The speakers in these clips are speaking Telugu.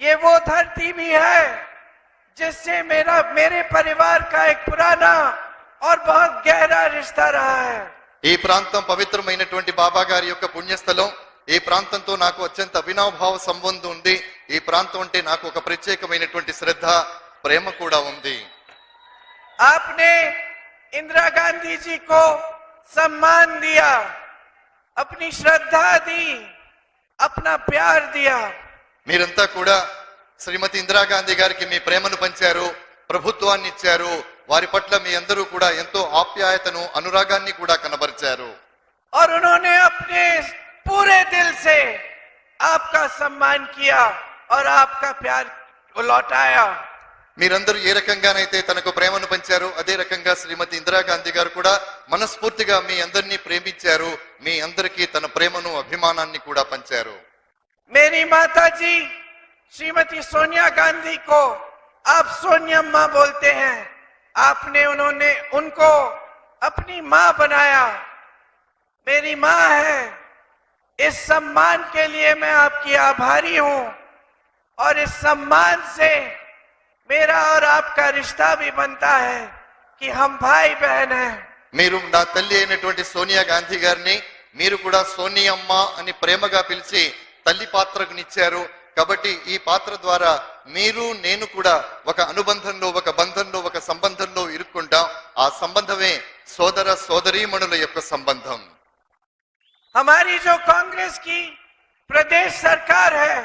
ये वो धरती भी है जिससे मेरे परिवार का एक पुराना और बहुत गहरा रिश्ता रहा है। ఈ ప్రాంతం పవిత్రమైనటువంటి బాబా గారి యొక్క పుణ్యస్థలం. ఈ ప్రాంతంతో నాకు అత్యంత అవినాభావ సంబంధం ఉంది. ఈ ప్రాంతం అంటే నాకు ఒక ప్రత్యేకమైనటువంటి శ్రద్ధ, ప్రేమ కూడా ఉంది. आपने इंदिरा गांधी जी को सम्मान दिया, अपनी श्रद्धा दी, अपना प्यार दिया. మీరంతా కూడా శ్రీమతి ఇందిరాగాంధీ గారికి మీ ప్రేమను పంచారు, ప్రభుత్వాన్ని ఇచ్చారు. వారి పట్ల మీ అందరూ కూడా ఎంతో ఆప్యాయతను, అనురాగాన్ని కూడా కనబరిచారు. और उन्होंने अपने पूरे दिल से आपका सम्मान किया और आपका प्यार लौटाया. మీరందరూ ఏ రకంగానైతే తనకు ప్రేమను పంచారు, అదే రకంగా శ్రీమతి ఇందిరాగాంధీ గారు కూడా మనస్ఫూర్తిగా మీ అందరినీ ప్రేమించారు. మీ అందరికీ తన ప్రేమను, అభిమానాన్ని కూడా పంచారు. मेरी माता जी श्रीमती सोनिया गांधी को आप सोनियम्मा बोलते हैं. आपने उनको अपनी मां बनाया, मेरी मां है. इस सम्मान के लिए मैं आपकी आभारी हूं और इस सम्मान से मेरा और आपका रिश्ता भी बनता है कि हम भाई बहन हैं. మీరు నా తల్లి అయినటువంటి సోనియా గాంధీ గారిని మీరు కూడా సోనియమ్మ అని ప్రేమగా పిలిచి తల్లి పాత్రకునిచ్చారు. కాబట్టి ఈ పాత్ర ద్వారా మీరు నేను కూడా ఒక అనుబంధంలో, ఒక బంధంలో, ఒక సంబంధంలో ఇరుక్కుంటాం. ఆ సంబంధమే సోదర సోదరీమణుల యొక్క సంబంధం. हमारी जो कांग्रेस की प्रदेश सरकार है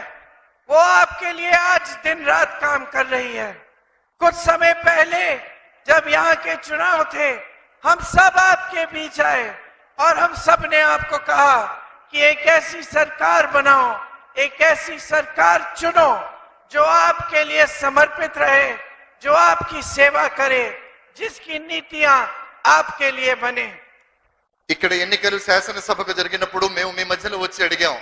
वो आपके लिए आज दिन रात काम कर रही है. कुछ समय पहले जब यहाँ के चुनाव थे, हम सब आपके बीच आए और हम सब ने आपको कहा कि एक ऐसी सरकार बनाओ, एक ऐसी सरकार चुनो जो आपके लिए समर्पित रहे, जो आपकी सेवा करे, जिसकी नीतियां आपके लिए बने. ఇక్కడ ఎన్నికలు శాసనసభకు జరిగినప్పుడు మేము మీ మధ్యలో వచ్చి అడిగాం,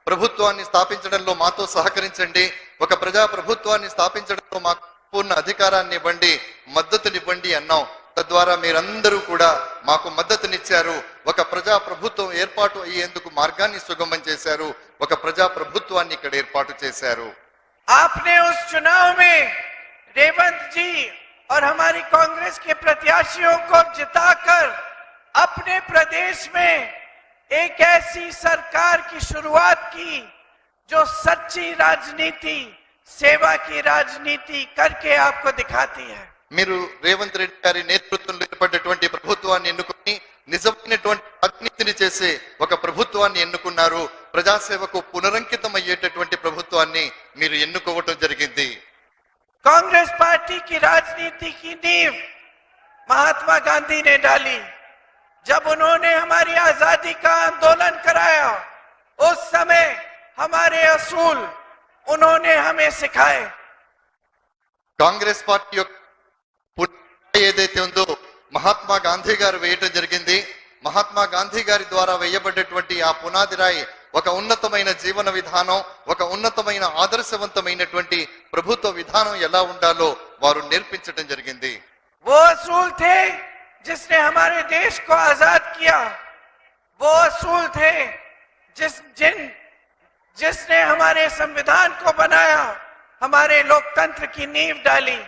ప్రభుత్వాన్ని స్థాపించడంలో మాతో సహకరించండి, ఒక ప్రజా ప్రభుత్వాన్ని స్థాపించడంలో మాకు పూర్ణ అధికారాన్ని ఇవ్వండి, మద్దతునివ్వండి అన్నాం. తద్వారా మీరందరూ కూడా మాకు మద్దతునిచ్చారు. ఒక ప్రజా ప్రభుత్వం ఏర్పాటు అయ్యేందుకు మార్గాన్ని సుగమం చేశారు. ఒక ప్రజా ప్రభుత్వాన్ని ఇక్కడ ఏర్పాటు చేశారు. आपने उस चुनाव में रेवंत जी और हमारी कांग्रेस के प्रत्याशियों को जिताकर अपने प्रदेश में एक ऐसी सरकार की शुरुआत की जो सच्ची राजनीति, सेवा की राजनीति करके आपको दिखाती है. మీరు రేవంత్ రెడ్డి గారి నేతృత్వంలో ఏర్పడినటువంటి ప్రభుత్వాన్ని ఎన్నుకుని నిజమైనటువంటి రాజనీతిని చేసే ఒక ప్రభుత్వాన్ని ఎన్నుకున్నారు. ప్రజాసేవకు పునరంకితం అయ్యేటటువంటి ప్రభుత్వాన్ని మీరు ఎన్నుకోవటం జరిగింది. कांग्रेस पार्टी की राजनीति की नींव महात्मा गांधी ने डाली. जब उन्होंने हमारी आजादी का आंदोलन कराया, उस समय हमारे असूल उन्होंने हमें सिखाए. కాంగ్రెస్ పార్టీ యొక్క ఏదైతే ఉందో మహాత్మా గాంధీ గారు వేయటం జరిగింది. మహాత్మా గాంధీ గారి ద్వారా వేయబడ్డటువంటి ఆ పునాది రాయి ఒక ఉన్నతమైన జీవన విధానం, ఒక ఉన్నతమైన ఆదర్శవంతమైనటువంటి ప్రభుత్వ విధానం ఎలా ఉండాలో వారు నేర్పించడం జరిగింది. वो असूल थे जिसने हमारे देश को आजाद किया. वो असूल थे जिसने हमारे संविधान को बनाया, हमारे लोकतंत्र की नींव डाली.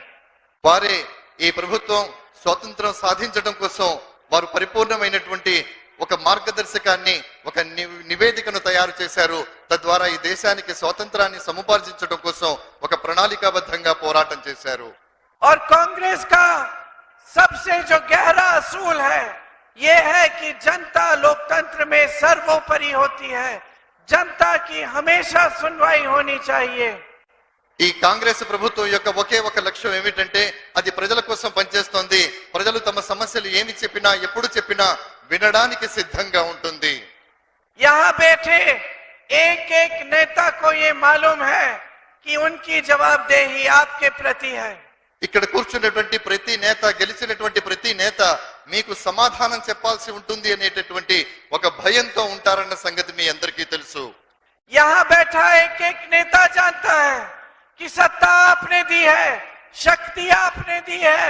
వారే ఈ ప్రభుత్వం స్వాతంత్రం సాధించడం కోసం వారు పరిపూర్ణమైనటువంటి ఒక మార్గదర్శకాన్ని, ఒక నివేదికను తయారు చేశారు. తద్వారా ఈ దేశానికి స్వాతంత్రాన్ని సముపార్జించడం కోసం ఒక ప్రణాళికాబద్ధంగా పోరాటం చేశారు. और कांग्रेस का सबसे जो गहरा असूल है ये है कि जनता लोकतंत्र में सर्वोपरि होती है. जनता की हमेशा सुनवाई होनी चाहिए. ఈ కాంగ్రెస్ ప్రభుత్వం యొక్క ఒకే ఒక లక్ష్యం ఏమిటంటే అది ప్రజల కోసం పనిచేస్తోంది. ప్రజలు తమ సమస్యలు ఏమి చెప్పినా, ఎప్పుడు చెప్పినా వినడానికి సిద్ధంగా ఉంటుంది. यहाँ बैठे एक एक नेता को ये मालूम है कि उनकी जवाबदेही आपके प्रति है. ఇక్కడ కూర్చున్నటువంటి ప్రతి నేత, గెలిచినటువంటి ప్రతి నేత మీకు సమాధానం చెప్పాల్సి ఉంటుంది అనేటటువంటి ఒక భయంతో ఉంటారన్న సంగతి మీ అందరికీ తెలుసు. यहाँ बैठा एक एक नेता जानता है कि सत्ता आपने दी है, शक्ति आपने दी है,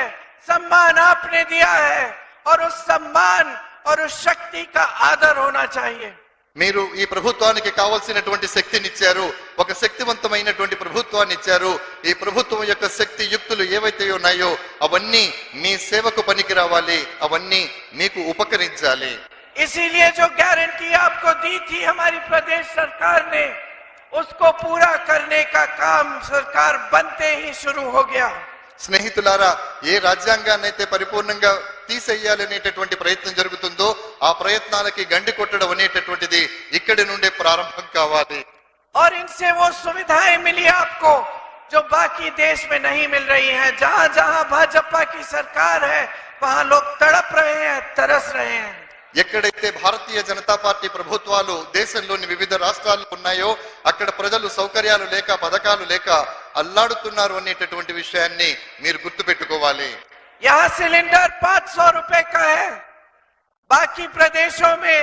सम्मान आपने दिया है और उस सम्मान और उस शक्ति का आदर होना चाहिए. మీరు ఈ ప్రభుత్వానికి కావాల్సినటువంటి శక్తిని ఇచ్చారు. ఒక శక్తివంతమైనటువంటి ప్రభుత్వం ప్రభుత్వాన్ని ఇచ్చారు. ఈ ప్రభుత్వం యొక్క శక్తి యుక్తులు ఏవైతే ఉన్నాయో అవన్నీ మీ సేవకు పనికి రావాలి, అవన్నీ మీకు ఉపకరించాలి. इसीलिए जो गारंटी आपको दी थी हमारी प्रदेश सरकार ने, उसको पूरा करने का काम सरकार बनते ही शुरू हो गया. స్నేహితులారా, ఏ రాజ్యాంగాన్నైతే పరిపూర్ణంగా తీసేయాలనేటటువంటి ప్రయత్నం జరుగుతుందో ఆ ప్రయత్నాలకి గండి కొట్టడం అనేటటువంటిది ఇక్కడి నుండే ప్రారంభం కావాలి. और इनसे वो सुविधाएं मिली आपको जो बाकी देश में नहीं मिल रही हैं. जहां जहां भाजपा की सरकार है वहां लोग तड़प रहे हैं, तरस रहे हैं. ఎక్కడైతే భారతీయ జనతా పార్టీ ప్రభుత్వాలు దేశంలోని వివిధ రాష్ట్రాల్లో ఉన్నాయో అక్కడ ప్రజలు సౌకర్యాలు లేక పథకాలు లేక అల్లాడుతున్నారు అనేటటువంటి విషయాన్ని మీరు గుర్తుపెట్టుకోవాలి. यहाँ सिलेंडर 500 रुपए का है, बाकी प्रदेशों में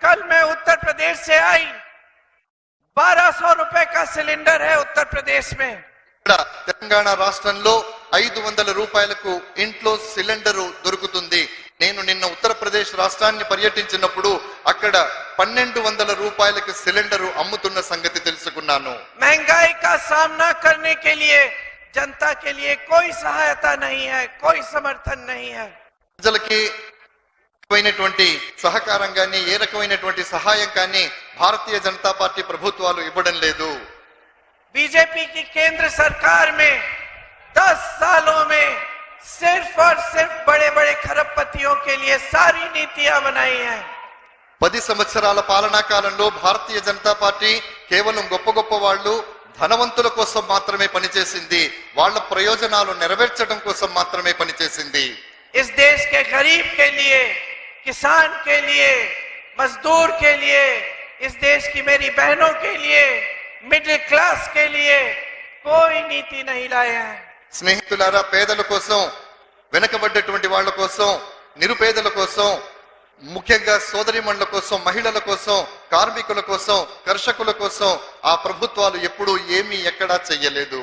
कल मैं उत्तर प्रदेश से आई, 1200 रुपए का सिलेंडर है उत्तर प्रदेश में. తెలంగాణ రాష్ట్రంలో 500 రూపాయలకు ఇంట్లో సిలిండరు దొరుకుతుంది. నేను నిన్న ఉత్తరప్రదేశ్ రాష్ట్రాన్ని పర్యటించినప్పుడు అక్కడ 1200 రూపాయలకు సిలిండరు అమ్ముతున్న సంగతి తెలుసుకున్నాను. महंगाई का सामना करने के लिए जनता के लिए कोई सहायता नहीं है, कोई समर्थन नहीं है. ప్రజలకి రకమైనటువంటి సహకారం కానీ ఏ రకమైనటువంటి సహాయం కానీ భారతీయ జనతా పార్టీ ప్రభుత్వాలు ఇవ్వడం లేదు. बीजेपी की केंद्र सरकार में 10 सालों में सिर्फ और सिर्फ बड़े बड़े खरबपतियों के लिए सारी नीतियां बनाई हैं. 10 సంవత్సరాల పాలనా కాలంలో భారతీయ జనతా పార్టీ కేవలం గొప్ప గొప్ప వాళ్ళు ధనవంతుల కోసం మాత్రమే పనిచేసింది, వాళ్ళ ప్రయోజనాలు నెరవేర్చడం కోసం మాత్రమే పనిచేసింది. इस देश के गरीब के लिए, किसान के लिए, मजदूर के लिए, इस देश की मेरी बहनों के लिए, मिडिल क्लास के लिए कोई नीति नहीं लाए हैं. స్నేహితులారా, పేదల కోసం, వెనకబడ్డటువంటి వాళ్ళ కోసం, నిరుపేదల కోసం, ముఖ్యంగా సోదరిమణుల కోసం, మహిళల కోసం, కార్మికుల కోసం, కర్షకుల కోసం ఆ ప్రభుత్వాలు ఎప్పుడూ ఏమీ ఎక్కడా చెయ్యలేదు.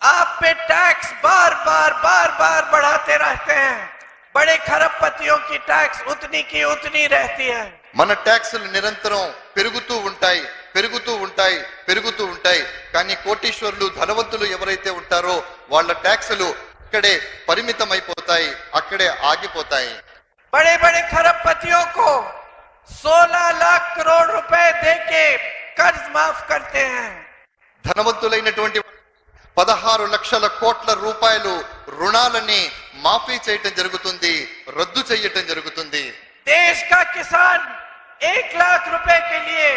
आप पे टैक्स बार बार बढ़ाते रहते हैं. बड़े खरबपतियों की टैक्स उतनी की उतनी रहती है. మన ట్యాక్సులు నిరంతరం పెరుగుతూ ఉంటాయి, పెరుగుతూ ఉంటాయి, పెరుగుతూ ఉంటాయి. కానీ కోటీశ్వరులు, ధనవంతులు ఎవరైతే ఉంటారో వాళ్ళ ట్యాక్సులు అక్కడే పరిమితమైపోతాయి, అక్కడే ఆగిపోతాయి. बड़े बड़े खरबपतियों को 16 लाख करोड़ रुपए देके कर्ज माफ करते हैं. ధనవంతులైనటువంటి 16 లక్షల కోట్ల రూపాయలు రుణాలని మాఫీ చేయటం జరుగుతుంది, రద్దు చేయటం జరుగుతుంది. देश का किसान 1 लाख रुपए के लिए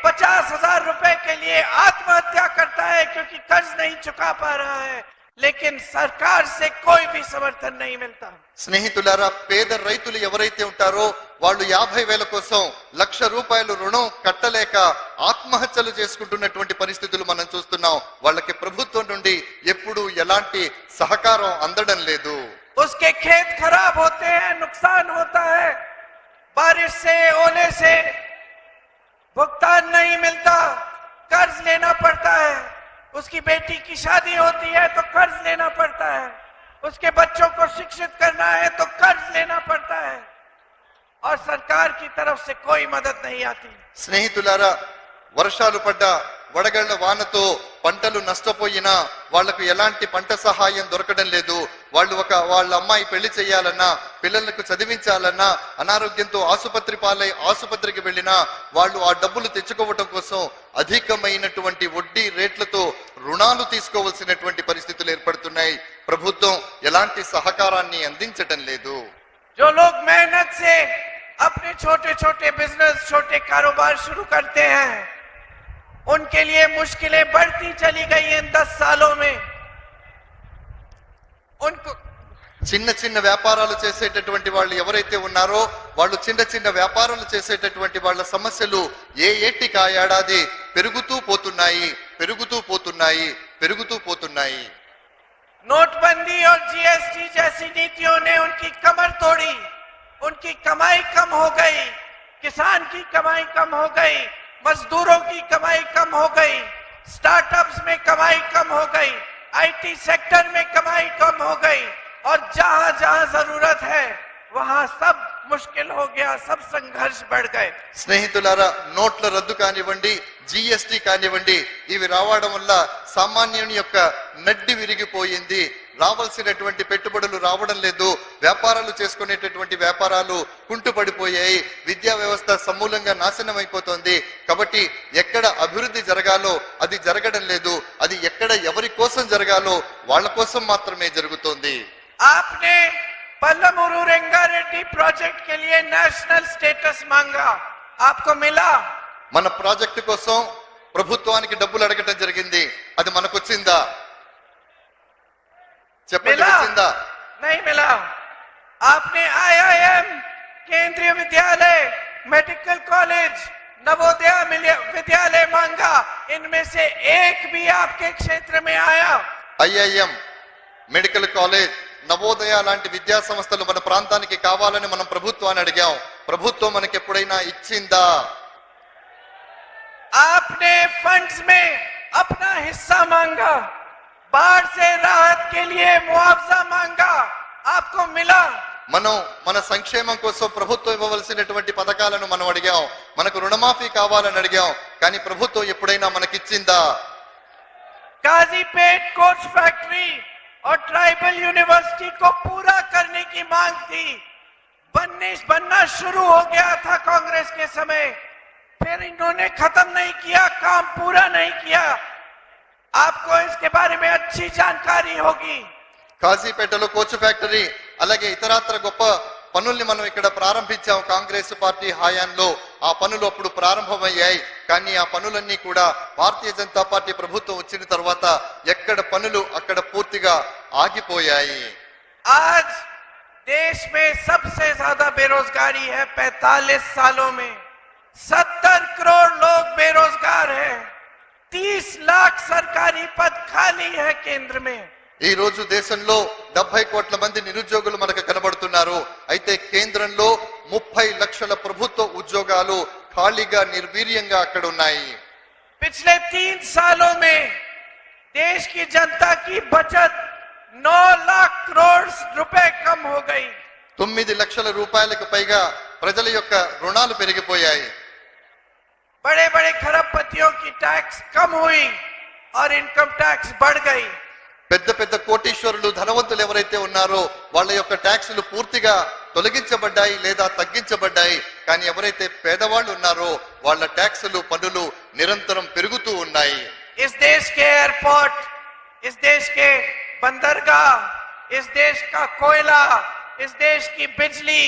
50,000 रुपए के लिए आत्महत्या करता है क्योंकि कर्ज नहीं चुका पा रहा है, लेकिन सरकार से कोई भी समर्थन नहीं मिलता. స్నేహితులారా, పేద రైతులు ఎవరైతే ఉంటారో వాళ్ళు 50,000 కోసం 1,00,000 రూపాయలు రుణం కట్టలేక ఆత్మహత్యలు చేసుకుంటున్నటువంటి పరిస్థితులు మనం చూస్తున్నాం. వాళ్ళకి ప్రభుత్వం నుండి ఎప్పుడు ఎలాంటి సహకారం అందడం లేదు. उसके खेत खराब होते हैं, नुकसान होता है, बारिश से, ओले से भुगतान नहीं मिलता, कर्ज लेना पड़ता है. उसकी बेटी की शादी होती है तो कर्ज लेना पड़ता है, उसके बच्चों को शिक्षित करना है तो कर्ज लेना पड़ता है, और सरकार की तरफ से कोई मदद नहीं आती. స్నేహితులారా, వర్షాలు పడ్డా, వడగళ్ల వానతో పంటలు నష్టపోయినా వాళ్లకు ఎలాంటి పంట సహాయం దొరకడం లేదు. వాళ్ళ అమ్మాయి పెళ్లి చేయాలన్నా, పిల్లలకు చదివించాలన్నా, అనారోగ్యంతో ఆసుపత్రికి వెళ్ళినా వాళ్ళు ఆ డబ్బులు తెచ్చుకోవటం కోసం అధికమైనటువంటి వడ్డీ రేట్లతో రుణాలు తీసుకోవాల్సినటువంటి పరిస్థితులు ఏర్పడుతున్నాయి. ప్రభుత్వం ఎలాంటి సహకారాన్ని అందించటం లేదు. जो लोग मेहनत से अपने छोटे छोटे बिजनेस, छोटे कारोबार शुरू करते हैं, उनके लिए मुश्किलें बढ़ती चली गई इन 10 सालों में. उनको చిన్న చిన్న వ్యాపారాలు చేసేటటువంటి వాళ్ళు ఎవరైతే ఉన్నారో వాళ్ళు చిన్న చిన్న వ్యాపారాలు చేసేటటువంటి వాళ్ళ సమస్యలు ఏటికి ఆ ఏడాది పెరుగుతూ పోతున్నాయి, పెరుగుతూ పోతున్నాయి, పెరుగుతూ పోతున్నాయి. नोटबंदी और जीएसटी जैसी नीतियों ने उनकी कमर तोड़ी, उनकी कमाई कम हो गई, किसान की कमाई कम हो गई, मजदूरों की कमाई कम हो गई, स्टार्टअप्स में कमाई कम हो गई, आईटी सेक्टर में कमाई कम हो गई, और जहां जहां जरूरत है वहां सब मुश्किल हो गया, सब संघर्ष बढ़ गए। స్నేహితులారా, నోట్ల రద్దు కానివ్వండి, జిఎస్టి కానివ్వండి, ఇవి రావడం వల్ల సామాన్యుని యొక్క నడ్డి విరిగిపోయింది. రావాల్సినటువంటి పెట్టుబడులు రావడం లేదు, వ్యాపారాలు చేసుకునేటటువంటి వ్యాపారాలు కుంటుపడిపోయాయి, విద్యా వ్యవస్థ సమూలంగా నాశనం అయిపోతుంది. కాబట్టి ఎక్కడ అభివృద్ధి జరగాలో అది జరగడం లేదు, అది ఎక్కడ ఎవరి కోసం జరగాలో వాళ్ళ కోసం మాత్రమే జరుగుతోంది. आपने पल्लमूरू रेंगारेड्डी प्रोजेक्ट के लिए नेशनल स्टेटस मांगा, आपको मिला? మన ప్రాజెక్టు కోసం ప్రభుత్వానికి డబ్బులు అడగటం జరిగింది, అది మనకు వచ్చిందా? చెప్పండి, వచ్చిందా? नहीं मिला। आपने IIM, केंद्रीय विद्यालय, मेडिकल कॉलेज, नवोदय विद्यालय मांगा, इनमें से एक भी आपके क्षेत्र में आया? IIM, మెడికల్ కాలేజ్, నవోదయ లాంటి విద్యా సంస్థలు మన ప్రాంతానికి కావాలని మనం ప్రభుత్వాన్ని అడిగాం. ప్రభుత్వం మనకి ఎప్పుడైనా ఇచ్చిందా? आपने फंड्स में अपना हिस्सा मांगा, बाढ़ से राहत के लिए मुआवजा मांगा, आपको मिला? మనం మన సంక్షేమం కోసం ప్రభుత్వం ఇవ్వవలసినటువంటి పథకాలను మనం అడిగాం, మనకు రుణమాఫీ కావాలని అడిగాం, కానీ ప్రభుత్వం ఎప్పుడైనా మనకిచ్చిందా? काजीपेट कोच फैक्ट्री और ट्राइबल यूनिवर्सिटी को पूरा करने की मांग थी, बनना शुरू हो गया था कांग्रेस के समय, फिर इन्होंने खत्म नहीं किया, काम पूरा नहीं किया। आपको इसके बारे में अच्छी जानकारी होगी। కాజీపేటలో కోచ్ ఫ్యాక్టరీ, అలాగే ఇతరత్ర గొప్ప పనుల్ని మనం ఇక్కడ ప్రారంభించాం కాంగ్రెస్ పార్టీ హయాంలో. ఆ పనులు అప్పుడు ప్రారంభమయ్యాయి, కానీ ఆ పనులన్నీ కూడా భారతీయ జనతా పార్టీ ప్రభుత్వం వచ్చిన తర్వాత ఎక్కడ పనులు అక్కడ పూర్తిగా ఆగిపోయాయి. आज देश में सबसे ज्यादा बेरोजगारी है, 45 सालों में 70 करोड़ लोग बेरोजगार हैं, 30 लाख सरकारी पद खाली है केंद्र में। ఈ రోజు దేశంలో 70 కోట్ల మంది నిరుద్యోగులు మనకు కనబడుతున్నారు. అయితే కేంద్రంలో 30 లక్షల ప్రభుత్వ ఉద్యోగాలు ఖాళీగా నిర్వీర్యంగా అక్కడ ఉన్నాయి. पिछले 3 सालों में देश की जनता की बचत 9 लाख करोड़ रुपए कम हो गई। 9 లక్షల రూపాయలకు పైగా ప్రజల యొక్క రుణాలు పెరిగిపోయాయి. बड़े बड़े खरबपतियों की टैक्स कम हुई और इनकम टैक्स बढ़ गई। పెద్ద పెద్ద కోటీశ్వరులు, ధనవంతులు ఎవరైతే ఉన్నారో వాళ్ళ యొక్క ట్యాక్సులు పూర్తిగా తొలగించబడ్డాయి లేదా తగ్గించబడ్డాయి. కానీ ఎవరైతే పేదవాళ్ళు ఉన్నారో వాళ్ళ ట్యాక్సులు, పన్నులు నిరంతరం పెరుగుతూ ఉన్నాయి. इस देश के एयरपोर्ट, इस देश के बंदरगाह, इस देश का कोयला, इस देश की बिजली,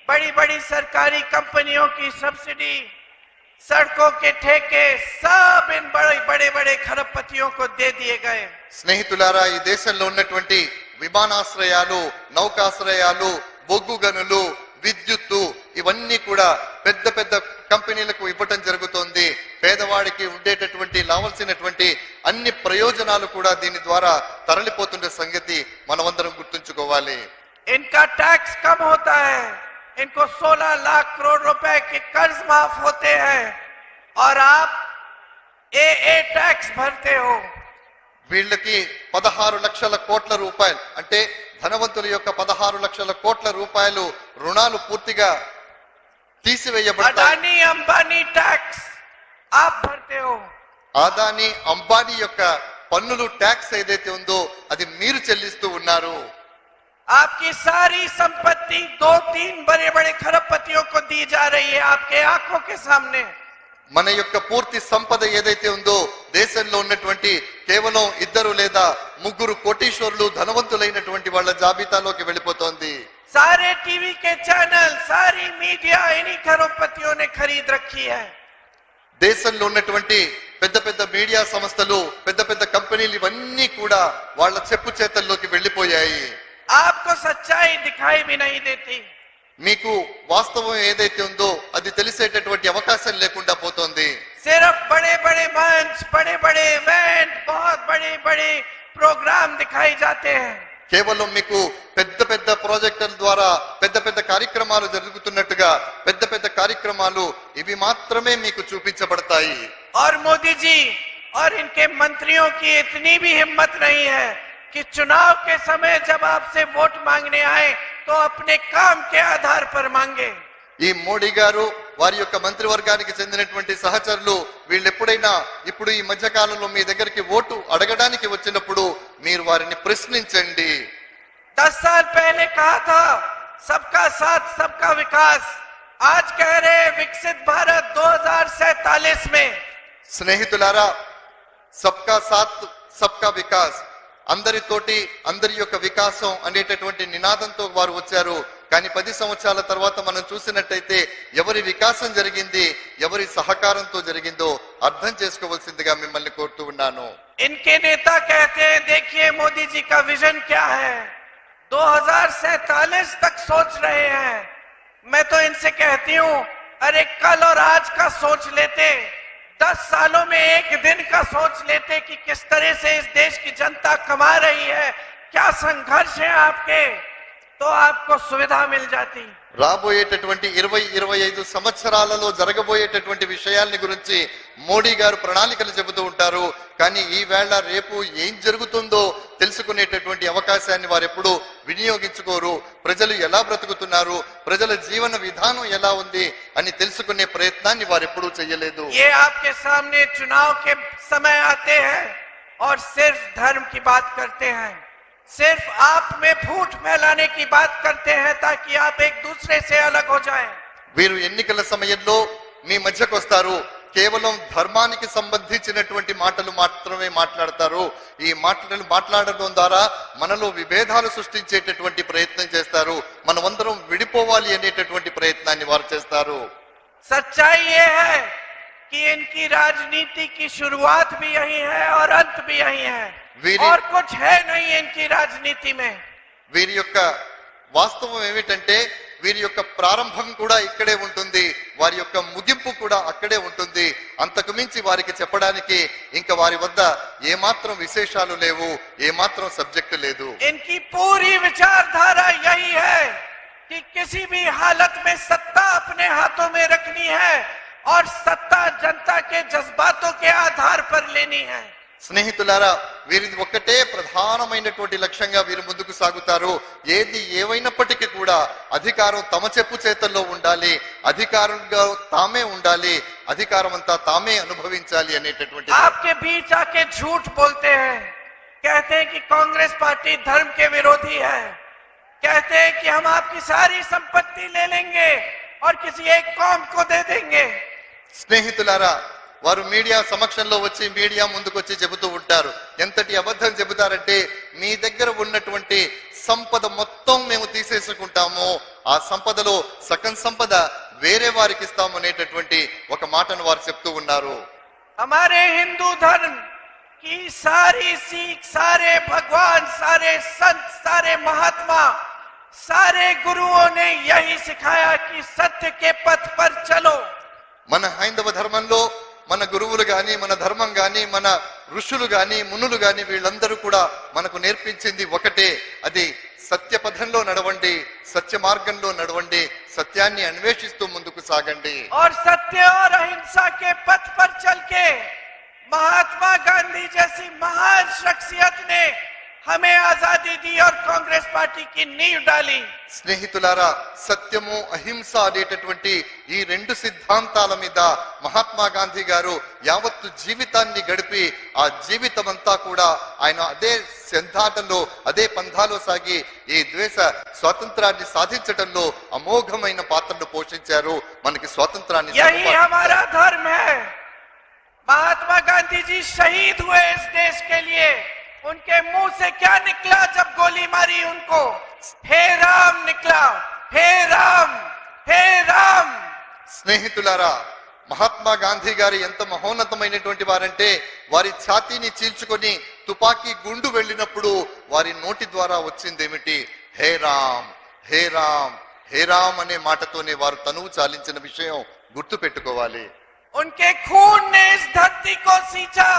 बड़ी बड़ी सरकारी कंपनियों की सब्सिडी, सड़कों के ठेके, सब इन बड़े बड़े खरबपतियों को दे दिए गए। స్నేహితులారా, ఈ దేశంలో ఉన్నటువంటి విమానాశ్రయాలు, నౌకాశ్రయాలు, బొగ్గు గనులు, విద్యుత్తు, ఇవన్నీ కూడా పెద్ద పెద్ద కంపెనీలకు ఇవ్వటం జరుగుతోంది. పేదవాడికి ఉండేటటువంటి రావాల్సినటువంటి అన్ని ప్రయోజనాలు కూడా దీని ద్వారా తరలిపోతున్న సంగతి మనమందరం గుర్తుంచుకోవాలి. इनका टैक्स कम होता है, इनको 16 लाख करोड़ रुपए के कर्ज माफ होते हैं और आप ए टैक्स भरते हो। వీళ్ళకి 16 లక్షల కోట్ల రూపాయలు, అంటే ధనవంతుల యొక్క 16 లక్షల కోట్ల రూపాయలు రుణాలు పూర్తిగా తీసివేయబడతాయి. अडानी अंबानी टैक्स आप भरते हो। అదానీ అంబానీ యొక్క పన్నులు, ట్యాక్స్ ఏదైతే ఉందో అది మీరు చెల్లిస్తూ ఉన్నారు. आपकी सारी संपत्ति 2-3 बड़े बड़े खरबपतियों को दी जा रही है आपके आंखों के सामने। మన యొక్క పూర్తి సంపద ఏదైతే ఉందో దేశంలో ఉన్నటువంటి కేవలం 2 లేదా 3 కోటీశ్వరులు, ధనవంతులైనటువంటి వాళ్ళ జాబితాలోకి వెళ్ళిపోతోంది. सारे टीवी के चैनल, सारी मीडिया इन्हीं खरबपतियों ने खरीद रखी है। దేశంలో ఉన్నటువంటి పెద్ద పెద్ద మీడియా సంస్థలు, పెద్ద పెద్ద కంపెనీలు ఇవన్నీ కూడా వాళ్ళ చెప్పు చేతల్లోకి వెళ్ళిపోయాయి. आपको सच्चाई दिखाई भी नहीं देती। మీకు వాస్తవం ఏదైతే ఉందో అది తెలిసేటటువంటి అవకాశం లేకుండా పోతోంది. सिर्फ बड़े बड़े मंच, बड़े बड़े इवेंट, बहुत बड़े बड़े प्रोग्राम दिखाई जाते हैं। కేవలం మీకు పెద్ద పెద్ద ప్రాజెక్టుల ద్వారా పెద్ద పెద్ద కార్యక్రమాలు జరుగుతున్నట్టుగా పెద్ద పెద్ద కార్యక్రమాలు ఇవి మాత్రమే మీకు చూపించబడతాయి. और मोदी जी और इनके मंत्रियों की इतनी भी हिम्मत नहीं है कि चुनाव के समय जब आपसे वोट मांगने आए तो अपने काम के आधार पर मांगे। ఈ మోడీ గారు వారి యొక్క మంత్రివర్గానికి చెందినటువంటి సహచరులు వీళ్ళు ఎప్పుడైనా ఇప్పుడు ఈ మధ్య కాలంలో మీ దగ్గరికి ఓటు అడగడానికి వచ్చినప్పుడు మీరు వారిని ప్రశ్నించండి. 10 साल पहले कहा था सबका साथ सबका विकास, आज कह रहे विकसित भारत 2047 में। స్నేహితులారా, సబ్కా సాత్ సబ్కా వికాస్, అందరితోటి అందరి యొక్క వికాసం అనేటటువంటి నినాదంతో వారు వచ్చారు. కానీ 10 సంవత్సరాల తర్వాత మనం చూసినట్టయితే ఎవరి వికాసం జరిగింది, ఎవరి సహకారంతో జరిగిందో అర్థం చేసుకోవాల్సిందిగా మిమ్మల్ని కోరుతూ ఉన్నాను. इनके नेता कहते हैं देखिए मोदी जी का विजन क्या है, 2047 तक सोच रहे हैं। मैं तो इनसे कहती हूं अरे कल और आज का सोच लेते, 10 सालों में एक दिन का सोच लेते कि किस तरह से इस देश की जनता कमा रही है, क्या संघर्ष है आपके, तो आपको सुविधा मिल जाती। రాబోయేటటువంటి 20-25 సంవత్సరాలలో జరగబోయేటటువంటి విషయాల్ని గురించి మోడీ గారు ప్రణాళికలు చెబుతూ ఉంటారు. కానీ ఈ వేళ రేపు ఏం జరుగుతుందో తెలుసుకునేటటువంటి అవకాశాన్ని వారు ఎప్పుడూ వినియోగించుకోరు. ప్రజలు ఎలా బ్రతుకుతున్నారు, ప్రజల జీవన విధానం ఎలా ఉంది అని తెలుసుకునే ప్రయత్నాన్ని వారు ఎప్పుడూ చేయలేదు. ये आपके सामने चुनाव के समय आते हैं और सिर्फ धर्म की बात करते हैं, सिर्फ आप में फूट फैलाने की बात करते हैं ताकि आप एक दूसरे से अलग हो जाएं। వీరు ఎన్నికల సమయంలో మీ మధ్యకు వస్తారు, కేవలం ధర్మానికి సంబంధించినటువంటి మాటలు మాత్రమే మాట్లాడతారు. ఈ మాటలను మాట్లాడడం ద్వారా మనలో విభేదాలు సృష్టించేటటువంటి ప్రయత్నం చేస్తారు. మనమందరం విడిపోవాలి అనేటటువంటి ప్రయత్నాన్ని వారు చేస్తారు. सच्चाई ये है कि इनकी राजनीति की शुरुआत भी यही है और अंत भी यही है, और कुछ है नहीं इनकी राजनीति में। వీరి యొక్క వాస్తవం ఏమిటంటే వీరి యొక్క ప్రారంభం కూడా ఇక్కడే ఉంటుంది, వారి యొక్క ముగింపు కూడా అక్కడే ఉంటుంది. అంతకు మించి వారికి చెప్పడానికి ఇంకా వారి వద్ద ఏమాత్రం విశేషాలు లేవు, ఏమాత్రం సబ్జెక్ట్ లేదు. इनकी पूरी विचारधारा यही है कि किसी भी हालत में सत्ता अपने हाथों में रखनी है और सत्ता जनता के जज्बातों के आधार पर लेनी है। స్నేహితులారా, వీరిది ఒక్కటే ప్రధానమైనటువంటి లక్ష్యంగా వీరు ముందుకు సాగుతారు. ఏది ఏవైనప్పటికీ కూడా అధికారం తమ చెప్పు చేతల్లో ఉండాలి, అధికారులుగా తామే ఉండాలి, అధికారం అంతా తామే అనుభవించాలి అనేటటువంటి. आपके बीच आके झूठ बोलते हैं, कहते हैं कि कांग्रेस पार्टी धर्म के विरोधी है, कहते हैं कि हम आपकी सारी संपत्ति ले लेंगे और किसी एक कौम को दे देंगे। స్నేహితులారా, వారు మీడియా సమక్షంలో వచ్చి మీడియా ముందుకొచ్చి చెబుతూ ఉంటారు. ఎంతటి అబద్ధం చెబుతారంటే మీ దగ్గర ఉన్నటువంటి సంపద మొత్తం మేము తీసేసుకుంటాము, ఆ సంపదలో సగం సంపద వేరే వారికి ఇస్తాము అనేటటువంటి ఒక మాటను వారు చెప్తూ ఉన్నారు. हमारे हिंदू धर्म की सारी सीख, सारे भगवान, सारे संत, सारे महात्मा, सारे गुरुओं ने यही सिखाया कि सत्य के पथ पर चलो। మన హైందవ ధర్మంలో మన గురువులు గాని, మన ధర్మం గాని, మన ఋషులు గాని, మునులు గాని వీళ్ళందరూ కూడా మనకు నేర్పించింది ఒకటే, అది సత్య పథంలో నడవండి, సత్య మార్గంలో నడవండి, సత్యాన్ని అన్వేషిస్తూ ముందుకు సాగండి. और सत्य और अहिंसा के पथ पर चल के महात्मा गांधी जैसी महान शख्सियत ने हमें आजादी दी और कांग्रेस पार्टी की नींव डाली। స్నేహితులారా, సత్యము అహింస అనేటటువంటి ఈ రెండు సిద్ధాంతాల మీద మహాత్మా గాంధీ గారు యావత్తు జీవితాన్ని గడిపి ఆ జీవితం అంతా కూడా ఆయన అదే సిద్ధాంతంలో అదే పంథాలో సాగి ఈ దేశ స్వాతంత్రాన్ని సాధించడంలో అమోఘమైన పాత్రను పోషించారు. మనకి స్వాతంత్రాన్ని यही हमारा धर्म है। महात्मा गांधी जी शहीद हुए इस देश के लिए, उनके मुंह से क्या निकला जब गोली मारी उनको? हे राम निकला, हे राम, हे राम। స్నేహితులారా, మహాత్మా గాంధీ గారు ఎంత మహోన్నతమైనటువంటి వారంటే వారి ఛాతీని చీల్చుకొని తుపాకీ గుండు వెళ్ళినప్పుడు వారి నోటి ద్వారా వచ్చిందేమిటి? హే రామ్, హే రామ్, హే రామ్ అనే మాటతోనే వారు తనువు చాలించిన విషయం గుర్తు పెట్టుకోవాలి. उनके खून ने इस धरती को सींचा,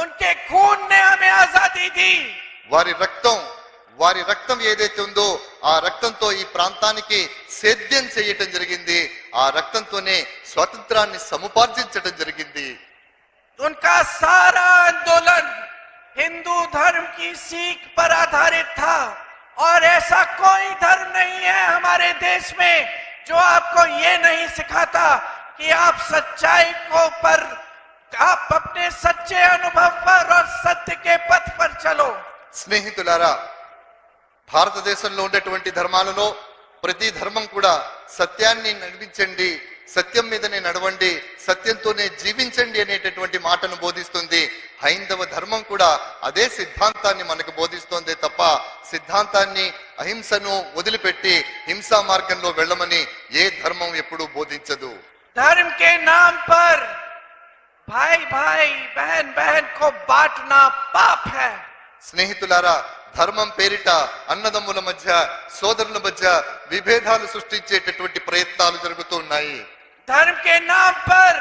उनके खून ने हमें आजादी दी। వారి రక్తం ఏదైతే ఉందో ఆ రక్తంతో ఈ ప్రాంతానికి సేద్యం చేయటం జరిగింది, ఆ రక్తంతోనే స్వాతంత్రాన్ని సముపార్జించటం జరిగింది. उनका सारा आंदोलन हिंदू धर्म की सीख पर आधारित था। और ऐसा कोई धर्म नहीं है हमारे देश में जो आपको ये नहीं सिखाता कि आप सच्चाई को पर आप अपने सच्चे अनुभव पर और सत्य के पथ पर चलो। స్నేహితులారా, భారతదేశంలో ఉండేటువంటి ధర్మాలలో ప్రతి ధర్మం కూడా సత్యాన్ని నడిపించండి, సత్యం మీదనే నడవండి, సత్యంతోనే జీవించండి అనేటటువంటి మాటను బోధిస్తుంది. హైందవ ధర్మం కూడా అదే సిద్ధాంతాన్ని మనకు బోధిస్తోంది తప్ప సిద్ధాంతాన్ని అహింసను వదిలిపెట్టి హింసా మార్గంలో వెళ్ళమని ఏ ధర్మం ఎప్పుడూ బోధించదు. धर्म के नाम पर भाई भाई बहन बहन को बांटना पाप है। స్నేహితులారా, ధర్మం పేరిట అన్నదమ్ముల మధ్య సోదరుల మధ్య విభేదాలు సృష్టించేటటువంటి ప్రయత్నాలు జరుగుతున్నాయి. धर्म के नाम पर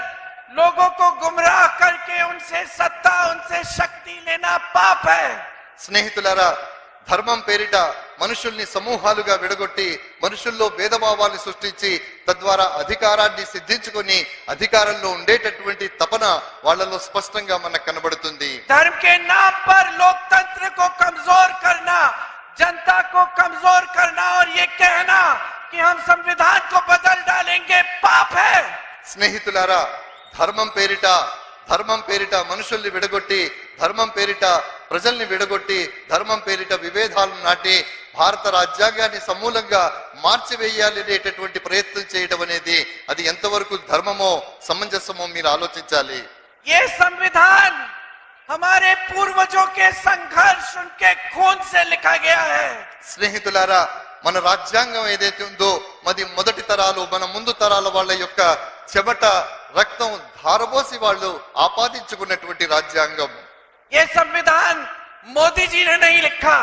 लोगों को गुमराह करके उनसे सत्ता उनसे शक्ति लेना पाप है। స్నేహితులారా, ధర్మం పేరిట మనుషుల్ని సమూహాలుగా విడగొట్టి మనుషుల్లో భేదభావాన్ని సృష్టించి తద్వారా అధికారాన్ని సిద్ధించుకొని అధికారంలో ఉండేటటువంటి తపన వాళ్ళలో స్పష్టంగా మనకు కనబడుతుంది. धर्म के नाम पर लोकतंत्र को कमजोर करना, जनता को कमजोर करना और ये कहना कि हम संविधान को बदल डालेंगे पाप है। స్నేహితులారా, ధర్మం పేరిట మనుషుల్ని విడగొట్టి ధర్మం పేరిట ప్రజల్ని విడగొట్టి ధర్మం పేరిట విభేదాలను నాటి భారత రాజ్యాంగాన్ని సమూలంగా మార్చివేయాలి అనేటటువంటి ప్రయత్నం చేయడం అనేది అది ఎంతవరకు ధర్మమో సమంజసమో మీరు ఆలోచించాలి. ये संविधान हमारे पूर्वजों के संघर्ष उनके खून से लिखा गया है। స్నేహితులారా, మన రాజ్యాంగం ఏదైతే ఉందో మొదటి తరాలు మన ముందు తరాల వాళ్ళ యొక్క చెమట రక్తం ధారబోసి వాళ్ళు ఆపాదించుకున్నటువంటి రాజ్యాంగం. ये संविधान मोदी जी ने नहीं लिखा,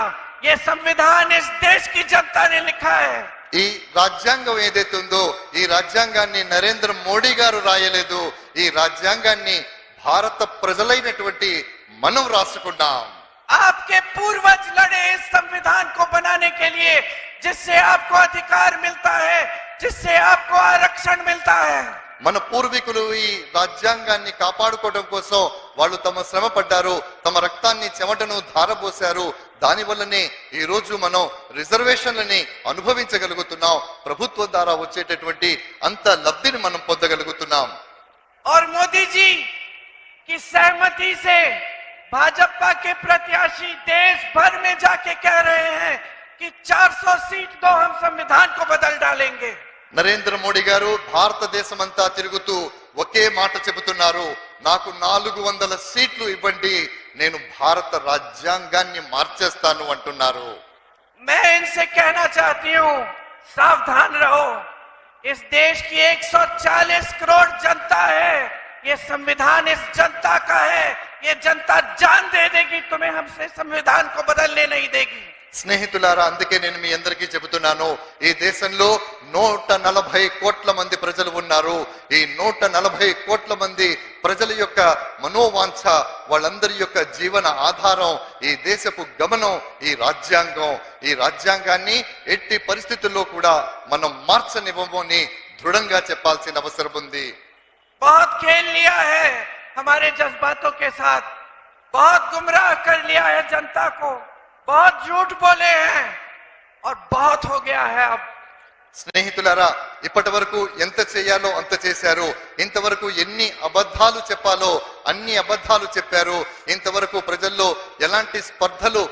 ये संविधान इस देश की जनता ने लिखा है। ఈ రాజ్యాంగం ఏదైతే ఉందో ఈ రాజ్యాంగాన్ని నరేంద్ర మోడీ గారు రాయలేదు, ఈ రాజ్యాంగాన్ని భారత ప్రజలైనటువంటి మనం రాసుకున్నాం. आपके पूर्वज लड़े इस संविधान को बनाने के लिए, जिससे आपको अधिकार मिलता है, जिससे आपको आरक्षण मिलता है। మన పూర్వీకులు ఈ రాజ్యాంగాన్ని కాపాడుకోవడం కోసం వాళ్ళు తమ శ్రమ పడ్డారు, తమ రక్తాన్ని చెమటను ధారపోశారు. దాని వల్లనే ఈ రోజు మనం రిజర్వేషన్లని అనుభవించగలుగుతున్నాం. ప్రభుత్వం ద్వారా వచ్చేటటువంటి అంత లబ్ధిని మనం పొందగలుగుతున్నాం. और मोदी जी की सहमति से भाजपा के प्रत्याशी देश भर में जाके कह रहे हैं कि 400 सीट दो, हम संविधान को बदल डालेंगे। నరేంద్ర మోడీ గారు భారతదేశమంతా తిరుగుతూ ఒకే మాట చెబుతున్నారు, నాకు 400 సీట్లు ఇవ్వండి, నేను భారత రాజ్యాంగాన్ని మార్చేస్తాను అంటున్నారు. मैं इनसे कहना चाहती हूँ, सावधान रहो। इस देश की 140 करोड़ जनता है, ये संविधान इस जनता का है। ये जनता जान दे देगी, तुम्हें हमसे संविधान को बदलने नहीं देगी। స్నేహితులారా, అందుకే నేను మీ అందరికీ చెబుతున్నాను, ఈ దేశంలో 140 కోట్ల మంది ప్రజలు ఉన్నారు. ఈ 140 కోట్ల మంది ప్రజల యొక్క మనోవాంఛ, వాళ్ళందరి యొక్క జీవన ఆధారం ఈ దేశపు గమనం ఈ రాజ్యాంగం. ఈ రాజ్యాంగాన్ని ఎట్టి పరిస్థితుల్లో కూడా మనం మార్చనివ్వమని దృఢంగా చెప్పాల్సిన అవసరం ఉంది. बहुत खेल लिया है हमारे जज्बातों के साथ, बहुत गुमराह कर लिया है जनता को, बहुत झूठ बोले हैं और बहुत हो गया है अब। స్నేహితులారా, ఇప్పటి వరకు ఎంత చేయాలో అంత చేశారు. ఇంతవరకు ఎన్ని అబద్ధాలు చెప్పాలో అన్ని అబద్ధాలు చెప్పారు. ఇంతవరకు ప్రజల్లో ఎలాంటి స్పర్ధలు